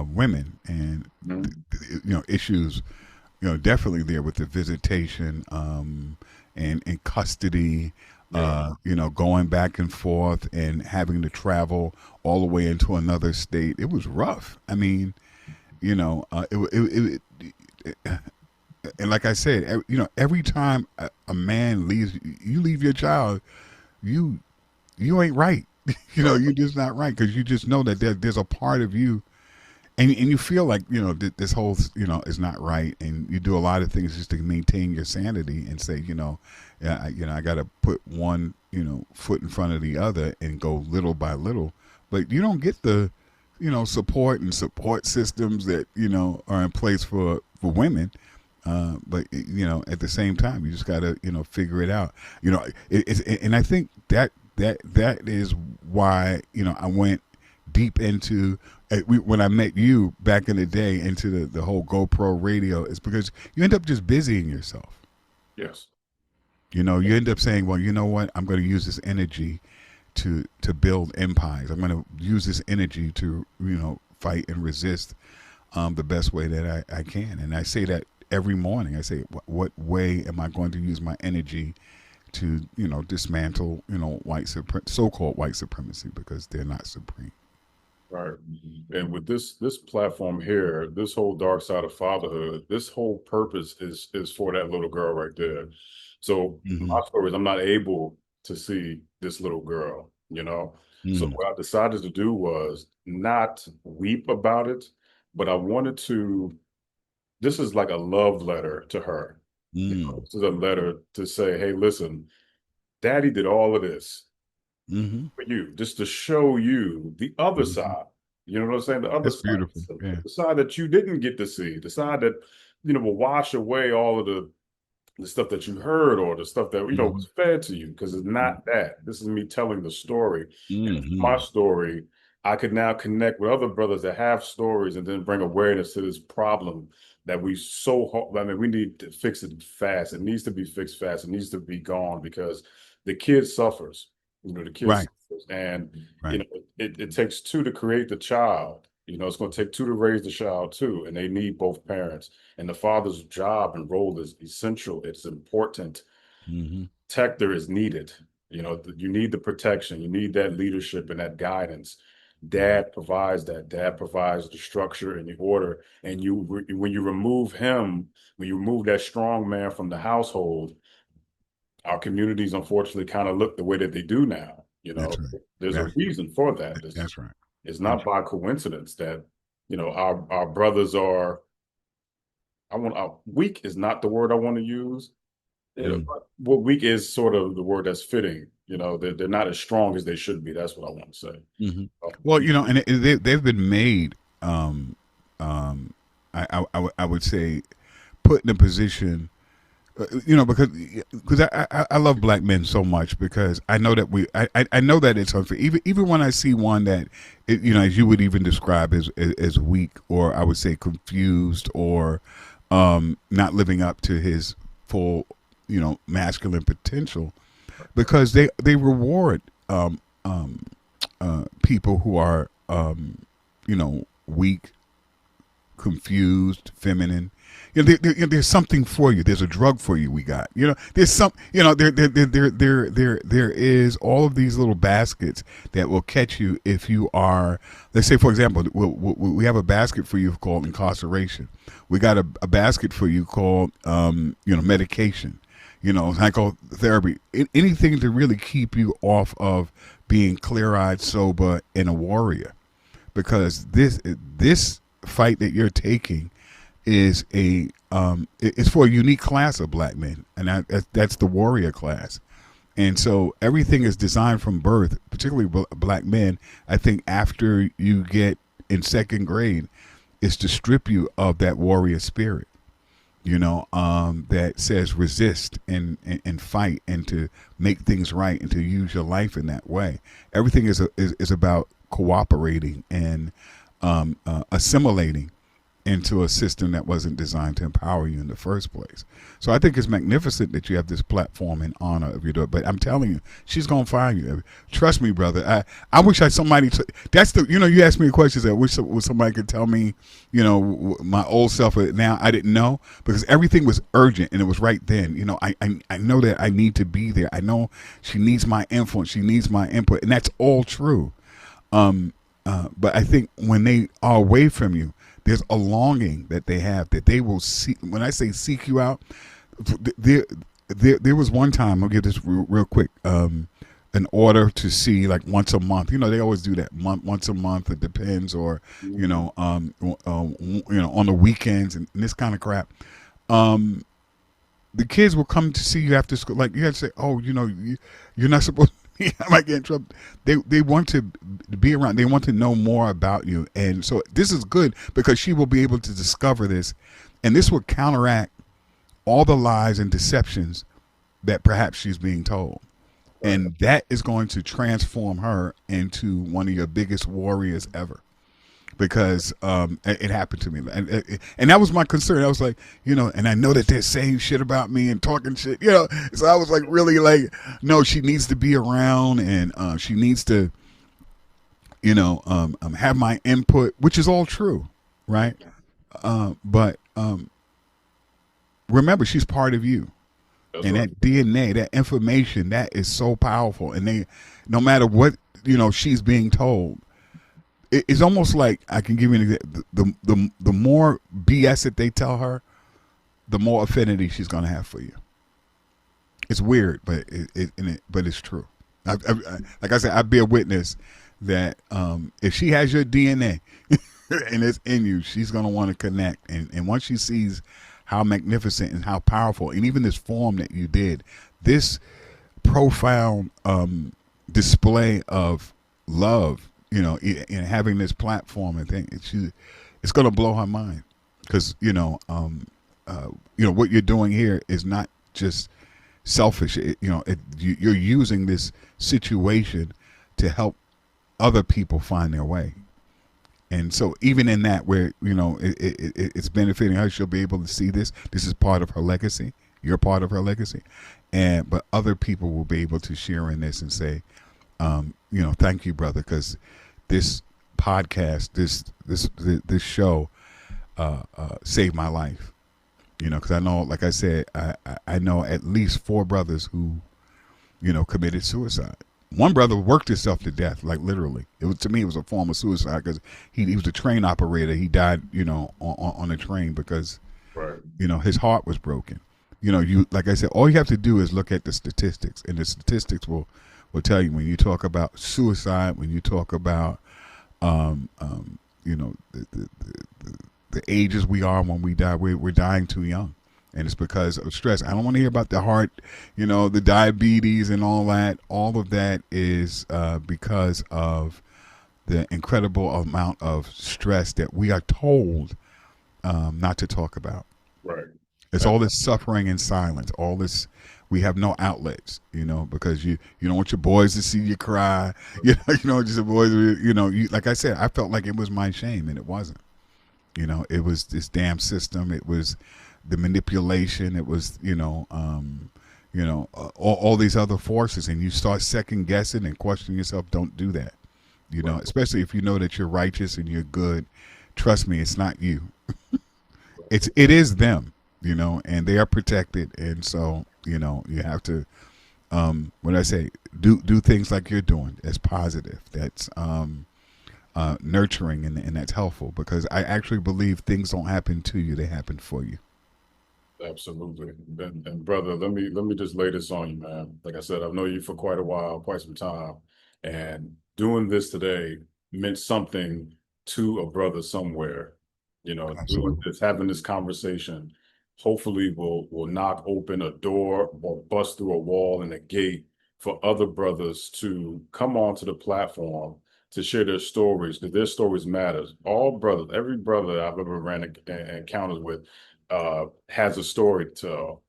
women, and Mhm. issues, definitely there with the visitation, and custody, Yeah. going back and forth and having to travel all the way into another state. It was rough. I mean, and like I said, every time a man leaves, you leave your child, you ain't right. You're just not right, because you just know that there's a part of you, and you feel like this whole is not right, and you do a lot of things just to maintain your sanity and say I got to put one foot in front of the other and go little by little, but you don't get the support and support systems that are in place for women. But at the same time, you just got to figure it out. And I think that is why I went deep into when I met you back in the day into the whole GoPro radio, is because you end up just busying yourself. Yes. You end up saying, well, you know what, I'm going to use this energy to build empires. I'm going to use this energy to fight and resist the best way that I can. And I say that every morning. I say, what way am I going to use my energy to dismantle so-called white supremacy, because they're not supreme. Right. And with this platform here, this whole dark side of fatherhood, this whole purpose is for that little girl right there. So my story is I'm not able to see this little girl, So what I decided to do was not weep about it, but I wanted to. This is like a love letter to her. This is a letter to say, hey, listen, Daddy did all of this for you, just to show you the other side. You know what I'm saying? The other That's side, beautiful. Yeah. the side that you didn't get to see, the side that will wash away all of the stuff that you heard, or the stuff that was fed to you, because it's not that. This is me telling the story. And it's my story. I could now connect with other brothers that have stories, and then bring awareness to this problem that we we need to fix it fast. It needs to be fixed fast. It needs to be gone, because the kid suffers. The kid Right. suffers, and Right. it takes two to create the child. It's going to take two to raise the child too, and they need both parents. And the father's job and role is essential. It's important. Protector is needed. You need the protection. You need that leadership and that guidance. Dad provides that. Dad provides the structure and the order. And when you remove him, when you remove that strong man from the household, our communities unfortunately kind of look the way that they do now. That's right. There's a reason for that. That's right. It's not by coincidence that our brothers are. Weak is not the word I want to use. What weak is sort of the word that's fitting. They're not as strong as they should be. That's what I want to say. Well, and they've been made. I would say, put in a position. Because I love black men so much, because I know that I know that it's unfair. Even when I see one that as you would even describe as weak, or I would say confused, or not living up to his full masculine potential, because they reward people who are weak, confused, feminine. there's something for you. There's a drug for you. We got, there's some, there is all of these little baskets that will catch you if you are, let's say, for example, we have a basket for you called incarceration. We got a basket for you called, medication, psychotherapy, anything to really keep you off of being clear-eyed, sober, and a warrior. Because this fight that you're taking is it's for a unique class of black men, and that's the warrior class. And so everything is designed from birth, particularly black men. I think after you get in second grade, is to strip you of that warrior spirit, that says resist and fight and to make things right and to use your life in that way. Everything is about cooperating and assimilating into a system that wasn't designed to empower you in the first place. So I think it's magnificent that you have this platform in honor of your daughter. But I'm telling you, she's gonna find you. Trust me, brother. I wish somebody. That's the. You asked me questions. I wish somebody could tell me. My old self. Now I didn't know because everything was urgent and it was right then. I know that I need to be there. I know she needs my influence. She needs my input, and that's all true. But I think when they are away from you, there's a longing that they have that they will see. When I say seek you out, there was one time, I'll give this real quick, an order to see like once a month. They always do that once a month. It depends, or on the weekends and this kind of crap. The kids will come to see you after school. Like you have to say, oh, you're not supposed. I might get in trouble. They want to be around. They want to know more about you, and so this is good because she will be able to discover this, and this will counteract all the lies and deceptions that perhaps she's being told, and that is going to transform her into one of your biggest warriors ever. Because it happened to me, and that was my concern. I was like, and I know that they're saying shit about me and talking shit, So I was like, really, like, no, she needs to be around, and she needs to, have my input, which is all true, right? But remember, she's part of you, that's and right. That DNA, that information, that is so powerful, and no matter what she's being told. It's almost like I can give you an example. The more BS that they tell her, the more affinity she's going to have for you. It's weird, but but it's true. Like I said, I bear witness that if she has your DNA and it's in you, she's going to want to connect. And once she sees how magnificent and how powerful, and even this form that you did, this profound display of love. Having this platform and thing, it's going to blow her mind because what you're doing here is not just selfish. You're using this situation to help other people find their way, and so even in that, where it's benefiting her, she'll be able to see this. This is part of her legacy. You're part of her legacy, but other people will be able to share in this and say, thank you, brother, because this podcast, this show, saved my life. Because I know, like I said, I know at least 4 brothers who, committed suicide. One brother worked himself to death, like literally. To me, it was a form of suicide because he was a train operator. He died, on a train because, right. His heart was broken. Like I said, all you have to do is look at the statistics, and the statistics will tell you when you talk about suicide, when you talk about, the ages we are when we die, we're dying too young, and it's because of stress. I don't want to hear about the heart, the diabetes and all that. All of that is because of the incredible amount of stress that we are told not to talk about. Right. It's all this suffering in silence, all this. We have no outlets, because you don't want your boys to see you cry. Just the boys. Like I said, I felt like it was my shame, and it wasn't. It was this damn system. It was the manipulation. It was all these other forces, and you start second guessing and questioning yourself. Don't do that. Right. Especially if you know that you're righteous and you're good. Trust me, it's not you. it is them, and they are protected, and so you have to what I say, do things like you're doing. That's positive. That's nurturing, and that's helpful, because I actually believe things don't happen to you; they happen for you. Absolutely. And brother, let me just lay this on you, man. Like I said, I've known you for quite a while, quite some time, and doing this today meant something to a brother somewhere. Doing Absolutely. this, having this conversation, hopefully will knock open a door or bust through a wall and a gate for other brothers to come onto the platform to share their stories, because their stories matters. All brothers, every brother I've ever ran encounters with has a story to tell.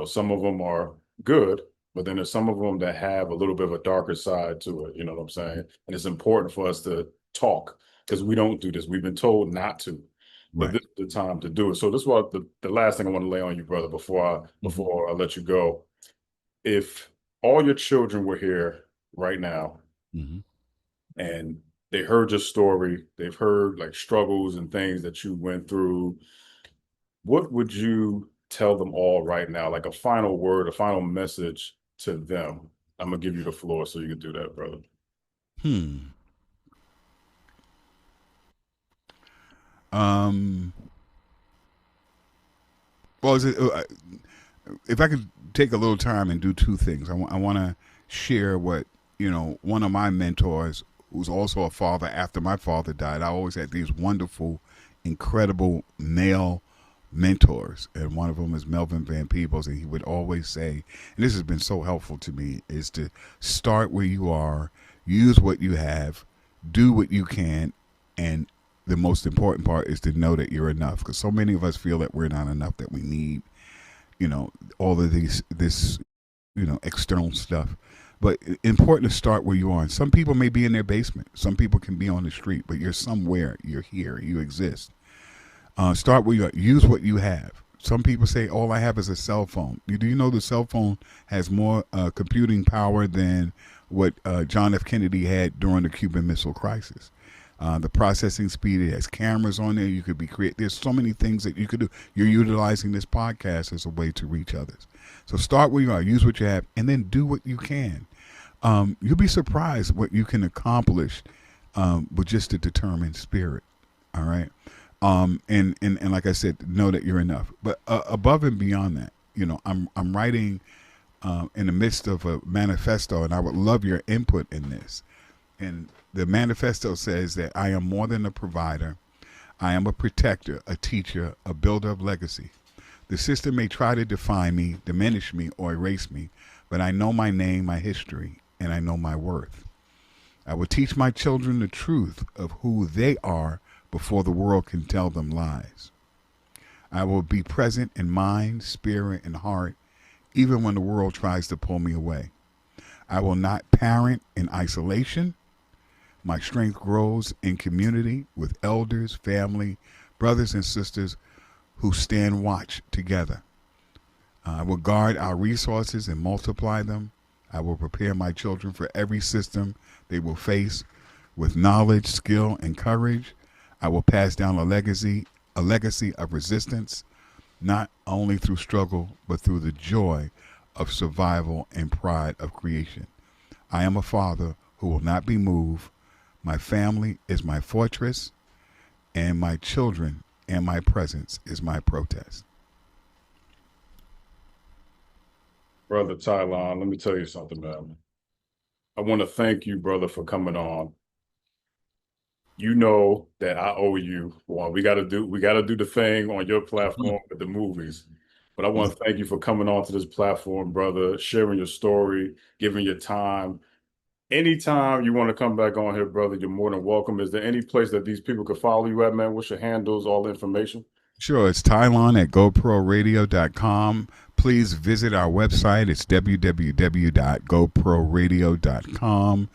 Some of them are good, but then there's some of them that have a little bit of a darker side to it. You know what I'm saying? And it's important for us to talk, because we don't do this. We've been told not to, but Right. this is the time to do it. So this is what the last thing I want to lay on you, brother, before I let you go. If all your children were here right now Mm-hmm. and they heard your story, they've heard like struggles and things that you went through, what would you tell them all right now? Like a final word, a final message to them. I'm gonna give you the floor so you can do that, brother. Hmm. Um. Well, if I could take a little time and do two things, I want to share what one of my mentors, who's also a father after my father died. I always had these wonderful, incredible male mentors, and one of them is Melvin Van Peebles, and he would always say, and this has been so helpful to me, is to start where you are, use what you have, do what you can, and the most important part is to know that you're enough, because so many of us feel that we're not enough, that we need all of this external stuff. But important to start where you are. And some people may be in their basement, some people can be on the street, but you're somewhere, you're here, you exist. Start where you are, use what you have. Some people say all I have is a cell phone. Do you know the cell phone has more computing power than what John F. Kennedy had during the Cuban Missile Crisis? The processing speed, it has cameras on there. You could be create. There's so many things that you could do. You're utilizing this podcast as a way to reach others. So start where you are, use what you have, and then do what you can. You'll be surprised what you can accomplish with just a determined spirit. All right. And like I said, know that you're enough. But above and beyond that, I'm writing in the midst of a manifesto, and I would love your input in this. And the manifesto says that I am more than a provider. I am a protector, a teacher, a builder of legacy. The system may try to define me, diminish me, or erase me, but I know my name, my history, and I know my worth. I will teach my children the truth of who they are before the world can tell them lies. I will be present in mind, spirit, and heart, even when the world tries to pull me away. I will not parent in isolation. My strength grows in community with elders, family, brothers, and sisters who stand watch together. I will guard our resources and multiply them. I will prepare my children for every system they will face with knowledge, skill, and courage. I will pass down a legacy of resistance, not only through struggle, but through the joy of survival and pride of creation. I am a father who will not be moved. My family is my fortress, and my children and my presence is my protest. Brother Tylon, let me tell you something, man. I want to thank you, brother, for coming on. You know that I owe you. Well, we gotta do the thing on your platform with the movies. But I want to thank you for coming on to this platform, brother, sharing your story, giving your time. Anytime you want to come back on here, brother, you're more than welcome. Is there any place that these people could follow you at, man? What's your handles, all the information? Sure, it's Tylon at GoProRadio.com. Please visit our website. It's www.goproradio.com.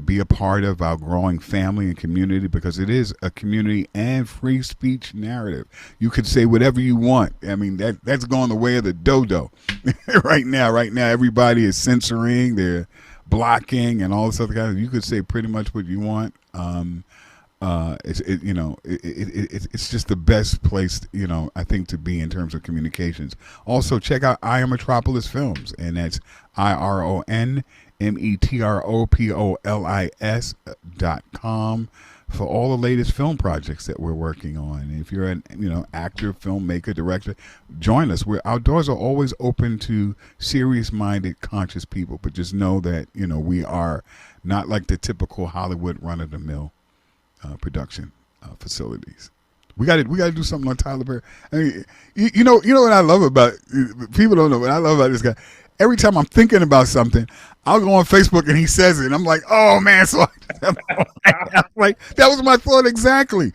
Be a part of our growing family and community, because it is a community and free speech narrative. You could say whatever you want. I mean, that's going the way of the dodo right now. Right now, everybody is censoring, they're blocking, and all this other kind of. You could say pretty much what you want. it's just the best place, I think, to be in terms of communications. Also, check out Iron Metropolis Films, and that's IronMetropolis.com for all the latest film projects that we're working on. And if you're an actor, filmmaker, director, join us. Our doors are always open to serious-minded, conscious people. But just know that we are not like the typical Hollywood run-of-the-mill production facilities. We got to do something on Tyler Perry. I mean, you know what I love about people don't know what I love about this guy. Every time I'm thinking about something, I'll go on Facebook and he says it, and I'm like, oh man! So I'm like, that was my thought exactly.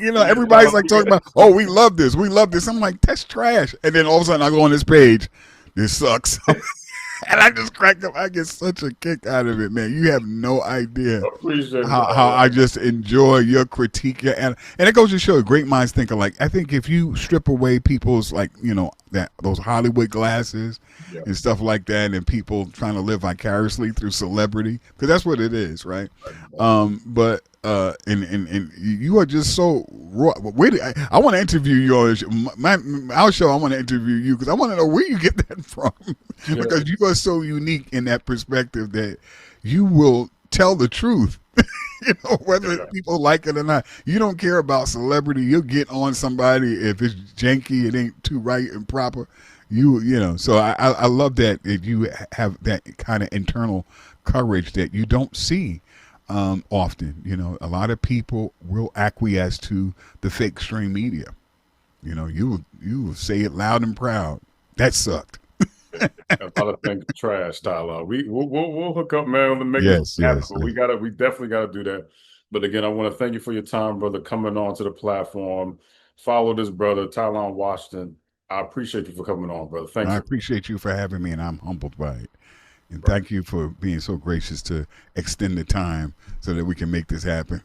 Everybody's like talking about, oh, we love this, we love this. I'm like, that's trash. And then all of a sudden, I go on this page, this sucks. And I just crack up. I get such a kick out of it, man. You have no idea how I just enjoy your critique. And it goes to show great minds think alike. I think if you strip away people's those Hollywood glasses and stuff like that, and people trying to live vicariously through celebrity, because that's what it is, right? But and you are just so raw. Wait, I want to interview you on our show. I want to interview you because I want to know where you get that from. Because you are so unique in that perspective that you will tell the truth. Whether people like it or not. You don't care about celebrity. You'll get on somebody if it's janky, it ain't too right and proper. So I love that you have that kind of internal courage that you don't see often. A lot of people will acquiesce to the fake stream media. You will say it loud and proud. That sucked. A lot of things trash, Tyler. We'll hook up, man. We'll make it happen. Yes. We definitely gotta do that. But again, I want to thank you for your time, brother, coming on to the platform. Follow this brother, Tylon Washington. I appreciate you for coming on, brother. Thank you. I appreciate you for having me, and I'm humbled by it. And thank you for being so gracious to extend the time so that we can make this happen.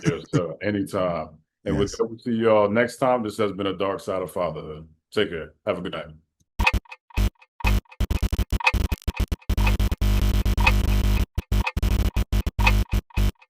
Yes, sir. Anytime. And we'll see y'all next time. This has been A Dark Side of Fatherhood. Take care. Have a good night.